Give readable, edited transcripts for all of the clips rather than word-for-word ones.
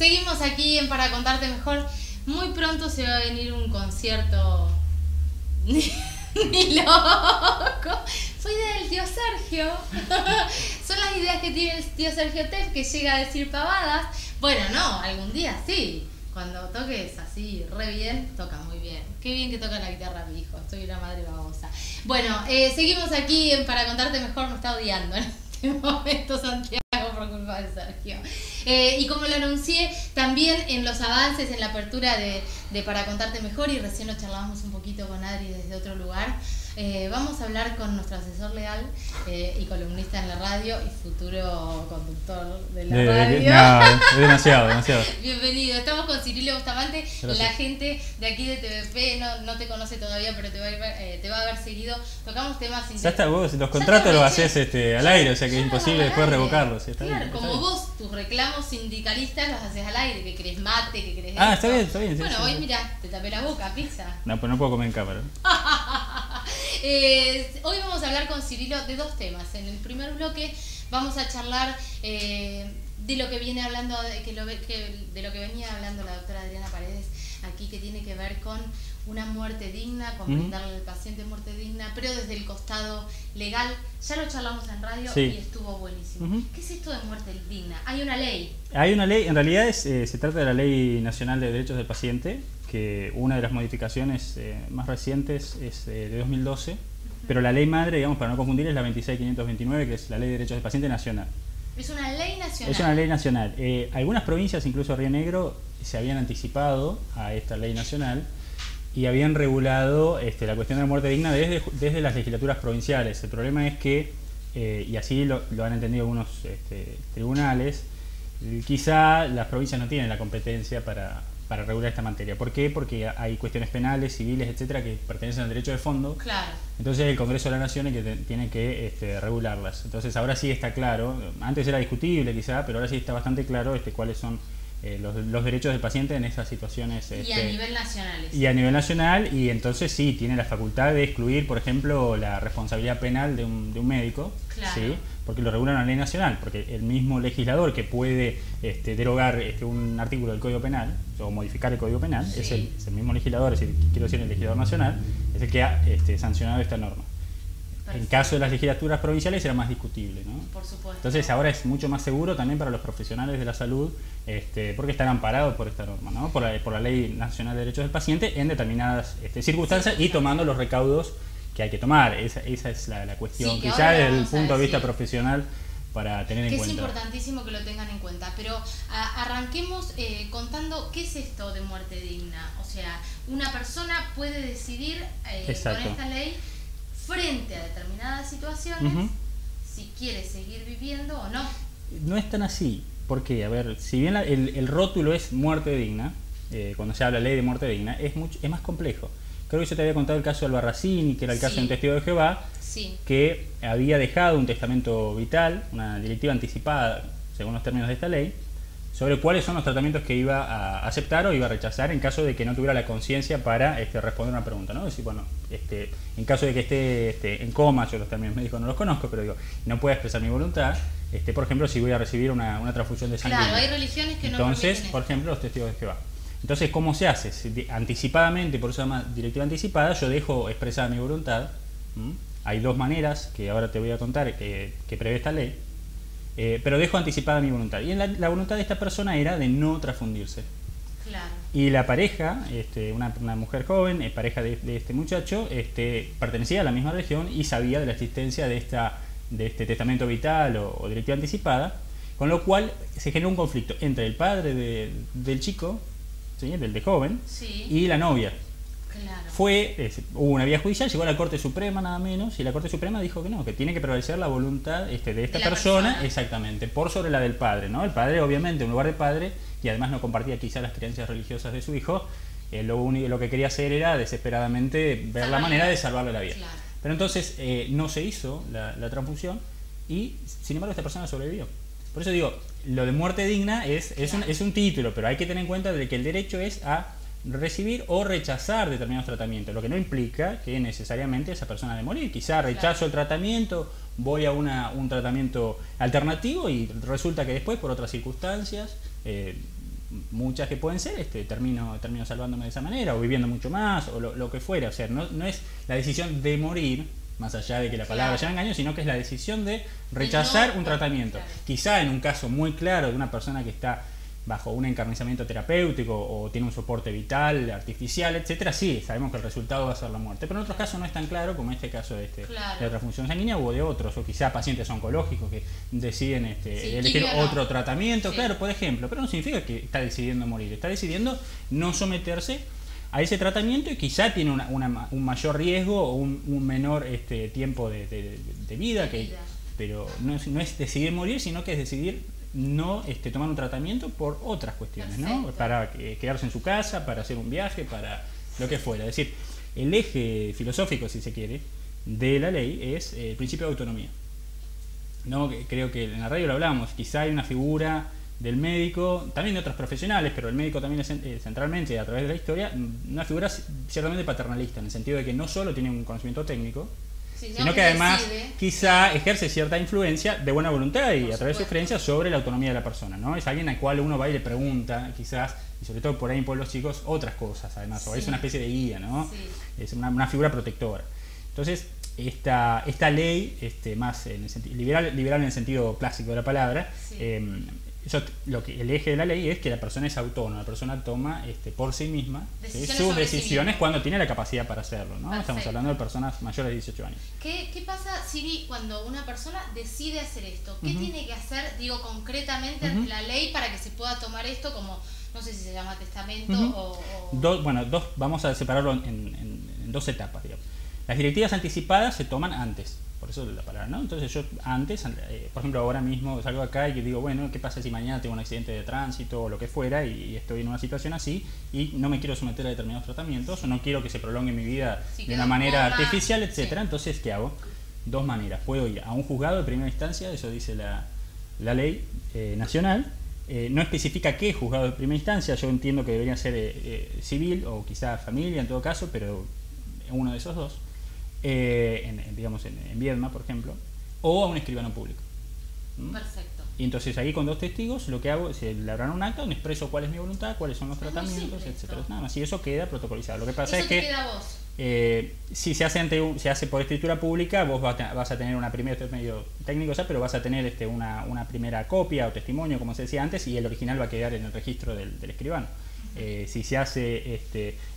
Seguimos aquí en Para Contarte Mejor. Muy pronto se va a venir un concierto. Ni loco. Fue idea del tío Sergio. Son las ideas que tiene el tío Sergio Teff, que llega a decir pavadas. Bueno, no, algún día sí. Cuando toques así re bien, toca muy bien. Qué bien que toca la guitarra mi hijo. Estoy una madre babosa. Bueno, seguimos aquí en Para Contarte Mejor. Me está odiando en este momento Santiago por culpa de Sergio. Y como lo anuncié también en los avances, en la apertura de Para Contarte Mejor, y recién lo charlábamos un poquito con Adri desde otro lugar, vamos a hablar con nuestro asesor legal y columnista en la radio y futuro conductor de la radio. No, es demasiado. Bienvenido, estamos con Cirilo Bustamante. Gracias. La gente de aquí de TVP no te conoce todavía, pero te va a haber seguido. Tocamos temas Ya está, vos los contratos los haces al aire, o sea que es imposible después revocarlos. Está claro, bien, como está bien. vos, tus reclamos sindicalistas los haces al aire, que querés mate, que querés Ah, esto. está bien. Sí, Bueno, sí. hoy mirá, te tapé la boca, pizza. No, pues no puedo comer en cámara. Hoy vamos a hablar con Cirilo de dos temas. En el primer bloque vamos a charlar de lo que viene hablando, de lo que venía hablando la doctora Adriana Paredes aquí, que tiene que ver con una muerte digna, con brindarle al paciente muerte digna, pero desde el costado legal. Ya lo charlamos en radio y estuvo buenísimo. ¿Qué es esto de muerte digna? Hay una ley. Hay una ley, en realidad se trata de la Ley Nacional de Derechos del Paciente, que una de las modificaciones más recientes es de 2012, pero la ley madre, digamos, para no confundir, es la 26529, que es la Ley de Derechos del Paciente nacional. Es una ley nacional. Es una ley nacional. Algunas provincias, incluso Río Negro, se habían anticipado a esta ley nacional y habían regulado la cuestión de la muerte digna desde las legislaturas provinciales. El problema es que, y así lo han entendido algunos tribunales, quizá las provincias no tienen la competencia para regular esta materia. ¿Por qué? Porque hay cuestiones penales, civiles, etcétera, que pertenecen al derecho de fondo. Claro. Entonces el Congreso de la Nación es que tiene que regularlas. Entonces ahora sí está claro, antes era discutible quizá, pero ahora sí está bastante claro cuáles son los derechos del paciente en esas situaciones. Y a nivel nacional. Y a nivel nacional, y entonces sí, tiene la facultad de excluir, por ejemplo, la responsabilidad penal de un médico, claro. ¿sí? Porque lo regula una ley nacional, porque el mismo legislador que puede derogar un artículo del Código Penal, o modificar el Código Penal, sí. es el mismo legislador, es decir, quiero decir el legislador nacional, es el que ha sancionado esta norma. En caso de las legislaturas provinciales era más discutible, ¿no? Por supuesto. Entonces ahora es mucho más seguro también para los profesionales de la salud, porque están amparados por esta norma, ¿no? Por la Ley Nacional de Derechos del Paciente en determinadas circunstancias y tomando los recaudos que hay que tomar. Esa es la cuestión, Sí, quizá desde el punto de vista profesional, para tener en que cuenta. Es importantísimo que lo tengan en cuenta, pero arranquemos contando qué es esto de muerte digna. O sea, una persona puede decidir con esta ley, frente a determinadas situaciones, si quiere seguir viviendo o no. No es tan así, porque, a ver, si bien el rótulo es muerte digna, cuando se habla de ley de muerte digna, es más complejo. Creo que yo te había contado el caso de Albarracín, que era el caso de un testigo de Jehová, que había dejado un testamento vital, una directiva anticipada, según los términos de esta ley, sobre cuáles son los tratamientos que iba a aceptar o iba a rechazar en caso de que no tuviera la conciencia para responder una pregunta, ¿no? Es decir, bueno, en caso de que esté en coma, yo los términos médicos no los conozco, pero digo, no pueda expresar mi voluntad, por ejemplo, si voy a recibir una transfusión de sangre. Claro, hay religiones que no Entonces, permiten por ejemplo, los testigos de Jehová. Entonces, ¿cómo se hace? Anticipadamente, por eso se llama directiva anticipada, yo dejo expresar mi voluntad. Hay dos maneras que ahora te voy a contar que prevé esta ley. Pero dejo anticipada mi voluntad. Y la voluntad de esta persona era de no transfundirse. Claro. Y la pareja, una mujer joven, pareja de este muchacho, pertenecía a la misma religión y sabía de la existencia de este testamento vital o directiva anticipada, con lo cual se generó un conflicto entre el padre del chico, ¿sí? Del de joven, y la novia. Claro. Hubo una vía judicial, llegó a la Corte Suprema nada menos, y la Corte Suprema dijo que no, que tiene que prevalecer la voluntad de esta persona, exactamente, por sobre la del padre, ¿no? El padre, obviamente, en lugar de padre, y además no compartía quizá las creencias religiosas de su hijo, lo que quería hacer era desesperadamente ver la manera de salvarle la vida. Claro. Pero entonces no se hizo la transfusión y, sin embargo, esta persona sobrevivió. Por eso digo, lo de muerte digna es un título, pero hay que tener en cuenta de que el derecho es a recibir o rechazar determinados tratamientos, lo que no implica que necesariamente esa persona debe morir. Quizá rechazo el tratamiento, voy a un tratamiento alternativo y resulta que después, por otras circunstancias, muchas que pueden ser, termino salvándome de esa manera, o viviendo mucho más, o lo que fuera. O sea, no es la decisión de morir, más allá de que la palabra ya engaño, sino que es la decisión de rechazar un tratamiento. Claro. Quizá en un caso muy claro de una persona que está bajo un encarnizamiento terapéutico o tiene un soporte vital, artificial, etcétera, sí, sabemos que el resultado va a ser la muerte. Pero en otros casos no es tan claro, como en este caso de otra función sanguínea o de otros, o quizá pacientes oncológicos que deciden elegir otro tratamiento, claro, por ejemplo. Pero no significa que está decidiendo morir, está decidiendo no someterse a ese tratamiento y quizá tiene un mayor riesgo o un menor tiempo de vida, pero no es decidir morir, sino que es decidir no tomar un tratamiento por otras cuestiones, ¿no? Para quedarse en su casa, para hacer un viaje, para lo que fuera. Es decir, el eje filosófico, si se quiere, de la ley es el principio de autonomía. ¿No? Creo que en la radio lo hablamos, quizá hay una figura del médico, también de otros profesionales, pero el médico también es centralmente, a través de la historia, una figura ciertamente paternalista, en el sentido de que no solo tiene un conocimiento técnico, sino que además quizá ejerce cierta influencia de buena voluntad y a través de su creencia sobre la autonomía de la persona, ¿no? Es alguien al cual uno va y le pregunta, quizás, y sobre todo por ahí en pueblos chicos, otras cosas, además, o es una especie de guía, ¿no? Es una figura protectora. Entonces, esta ley, más en el sentido, liberal en el sentido clásico de la palabra, el eje de la ley es que la persona es autónoma, la persona toma por sí misma sus decisiones cuando tiene la capacidad para hacerlo, ¿no? Estamos hablando de personas mayores de 18 años. ¿Qué pasa, Siri, cuando una persona decide hacer esto? ¿Qué tiene que hacer, digo, concretamente ante la ley para que se pueda tomar esto como, no sé si se llama testamento o... Vamos a separarlo en dos etapas, digamos. Las directivas anticipadas se toman antes. Por eso la palabra, ¿no? Entonces yo antes, por ejemplo, ahora mismo salgo acá y digo, bueno, ¿qué pasa si mañana tengo un accidente de tránsito o lo que fuera y estoy en una situación así y no me quiero someter a determinados tratamientos o no quiero que se prolongue mi vida de una manera artificial, etcétera? Entonces, ¿qué hago? Dos maneras. Puedo ir a un juzgado de primera instancia, eso dice la ley nacional. No especifica qué juzgado de primera instancia, yo entiendo que debería ser civil o quizá familia en todo caso, pero uno de esos dos. Digamos en Viedma, por ejemplo, o a un escribano público. Perfecto. Y entonces ahí con dos testigos lo que hago es elaborar un acta donde expreso cuál es mi voluntad, cuáles son los tratamientos, etcétera. Nada más, y eso queda protocolizado. Lo que pasa es que si se hace por escritura pública, vos vas a tener una primera, esto es medio técnico, pero vas a tener una primera copia o testimonio, como se decía antes, y el original va a quedar en el registro del escribano. Si se hace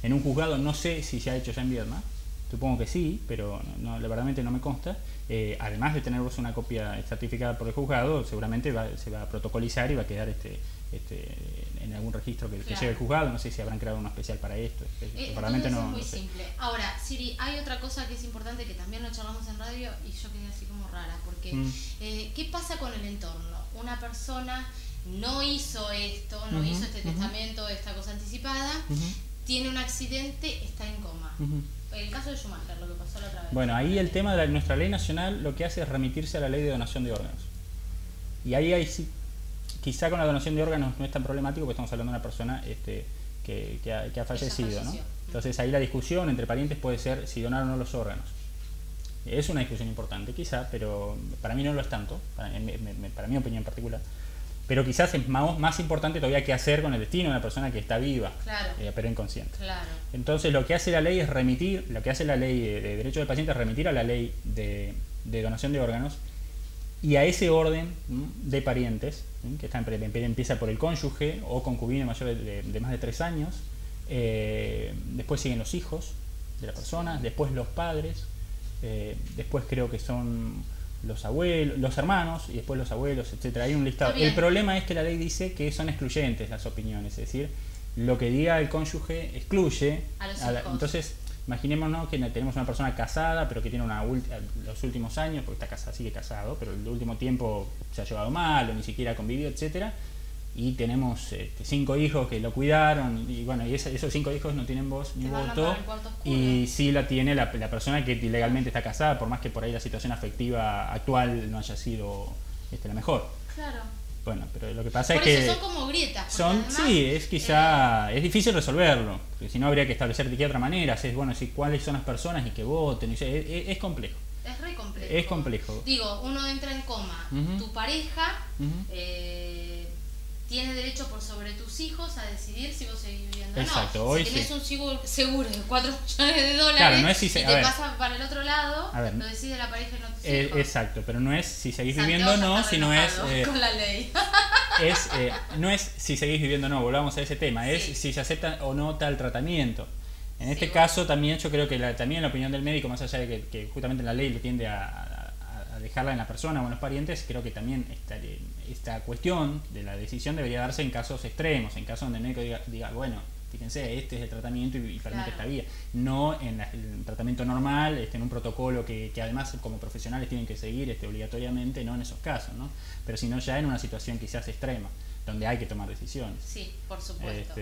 en un juzgado, no sé si se ha hecho ya en Viedma. Supongo que sí, pero verdaderamente no me consta. Además de tener vos una copia certificada por el juzgado, seguramente se va a protocolizar y va a quedar en algún registro que lleve el juzgado. No sé si habrán creado uno especial para esto. Entonces es muy simple. Ahora, Siri, hay otra cosa que es importante que también lo charlamos en radio y yo quedé así como rara, porque ¿qué pasa con el entorno? Una persona no hizo esto, no hizo este testamento, esta cosa anticipada, tiene un accidente, está en coma. El caso de Schumacher, lo que pasó la otra vez. Bueno, ahí el tema de nuestra ley nacional lo que hace es remitirse a la ley de donación de órganos. Y ahí quizá con la donación de órganos no es tan problemático porque estamos hablando de una persona que ha fallecido, ¿no? Entonces ahí la discusión entre parientes puede ser si donar o no los órganos. Es una discusión importante quizá, pero para mí no lo es tanto, para mi opinión particular. Pero quizás es más importante todavía qué hacer con el destino de una persona que está viva, pero inconsciente. Claro. Entonces lo que hace la ley es remitir, lo que hace la ley de derechos del paciente es remitir a la ley de donación de órganos y a ese orden de parientes, que empieza por el cónyuge o concubino mayor de más de 3 años, después siguen los hijos de la persona, después los padres, después creo que son los abuelos, los hermanos y después los abuelos, etcétera. Hay un listado. El problema es que la ley dice que son excluyentes las opiniones, es decir, lo que diga el cónyuge excluye a los hijos. Entonces, imaginémonos que tenemos una persona casada, pero que tiene los últimos años, porque está casada, sigue casado, pero el último tiempo se ha llevado mal o ni siquiera ha convivido, etcétera. Y tenemos 5 hijos que lo cuidaron y bueno, y esos 5 hijos no tienen voz ni voto y sí la tiene la persona que legalmente está casada, por más que por ahí la situación afectiva actual no haya sido la mejor. Claro. Bueno, pero lo que pasa es que son como grietas. Es quizá es difícil resolverlo, porque si no habría que establecer de qué otra manera, cuáles son las personas y que voten, es complejo. Es re complejo. Es complejo. Digo, uno entra en coma, tu pareja tienes derecho por sobre tus hijos a decidir si vos seguís viviendo o no. Exacto, hoy si tenés sí. un seguro de 4 millones de dólares Claro, no es si y te pasa para el otro lado, lo decide la pareja y no tus hijos. Exacto, pero no es si seguís Santiago viviendo o no, está sino es... con la ley. no es si seguís viviendo o no, volvamos a ese tema, es Sí. si se acepta o no tal tratamiento. En este Sí, caso también yo creo que también la opinión del médico, más allá de que justamente la ley lo tiende a dejarla en la persona o en los parientes, creo que también esta cuestión de la decisión debería darse en casos extremos, en casos donde el médico diga bueno, fíjense, este es el tratamiento y permite esta vía, no en el tratamiento normal, en un protocolo que además como profesionales tienen que seguir obligatoriamente, no en esos casos, ¿no? Pero sino ya en una situación quizás extrema, donde hay que tomar decisiones. Sí, por supuesto.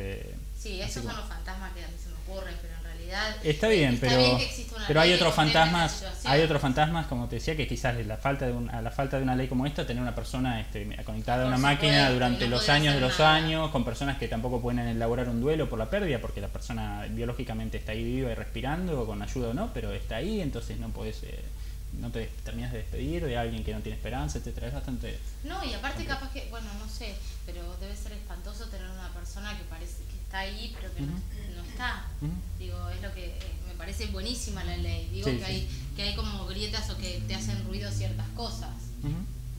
Sí, esos son los fantasmas que a mí se me ocurren, pero en realidad está bien, bien que exista una pero ley hay otros que contemple la fantasmas, situación. como te decía, que quizás a la falta de una ley como esta, tener una persona conectada a una Por máquina supuesto, durante y no los poder años de hacer los nada. años, con personas que tampoco pueden elaborar un duelo por la pérdida, porque la persona biológicamente está ahí viva y respirando, con ayuda o no, pero está ahí, entonces no podés, no te terminas de despedir de alguien que no tiene esperanza, etcétera. Es bastante... No, y aparte capaz que, bueno, no sé, pero debe ser espantoso tener una persona que parece que está ahí, pero que no está. Digo, es lo que me parece buenísima la ley. Digo que hay como grietas o que te hacen ruido ciertas cosas.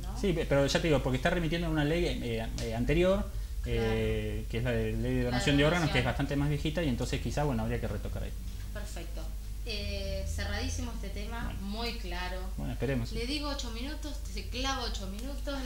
¿No? Sí, pero ya te digo, porque está remitiendo a una ley anterior, que es la de ley de donación de órganos, que es bastante más viejita, y entonces quizá, bueno, habría que retocar ahí. Perfecto. Cerradísimo este tema, muy claro. Bueno, esperemos. Le digo 8 minutos, se clava 8 minutos,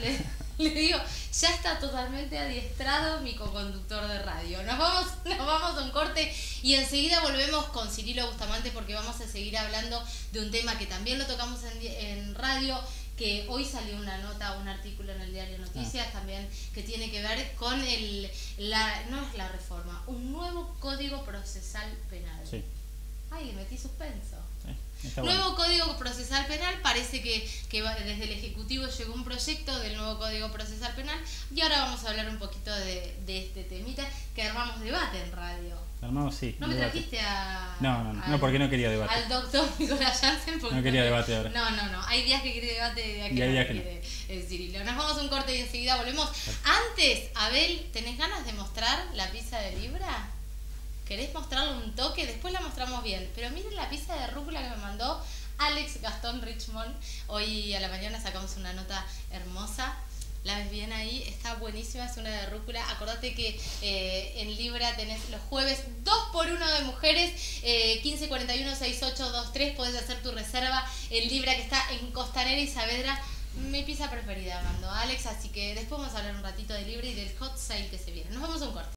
le digo, ya está totalmente adiestrado mi coconductor de radio. Nos vamos a un corte y enseguida volvemos con Cirilo Bustamante porque vamos a seguir hablando de un tema que también lo tocamos en radio, que hoy salió una nota, un artículo en el diario Noticias también, que tiene que ver con no es la reforma, un nuevo Código Procesal Penal. Sí. Ay, metí suspenso. Nuevo Nuevo Código Procesal Penal, parece que desde el Ejecutivo llegó un proyecto del nuevo Código Procesal Penal y ahora vamos a hablar un poquito de este temita que armamos debate en radio. Armamos, sí. ¿No me debate. trajiste No, porque no quería debate. al doctor Nicolás Jansen? No quería debate ahora. No. Hay días que quiere debate y días que no quiere Cirilo. Nos vamos a un corte y enseguida volvemos. Antes, Abel, ¿tenés ganas de mostrar la pizza de Libra? ¿Querés mostrarle un toque? Después la mostramos bien. Pero miren la pizza de rúcula que me mandó Alex Gastón Richmond. Hoy a la mañana sacamos una nota hermosa. La ves bien ahí, está buenísima, es una de rúcula. Acordate que en Libra tenés los jueves 2x1 de mujeres, 1541-6823. Podés hacer tu reserva en Libra, que está en Costanera y Saavedra. Mi pizza preferida, mandó Alex. Así que después vamos a hablar un ratito de Libra y del hot sale que se viene. Nos vamos a un corte.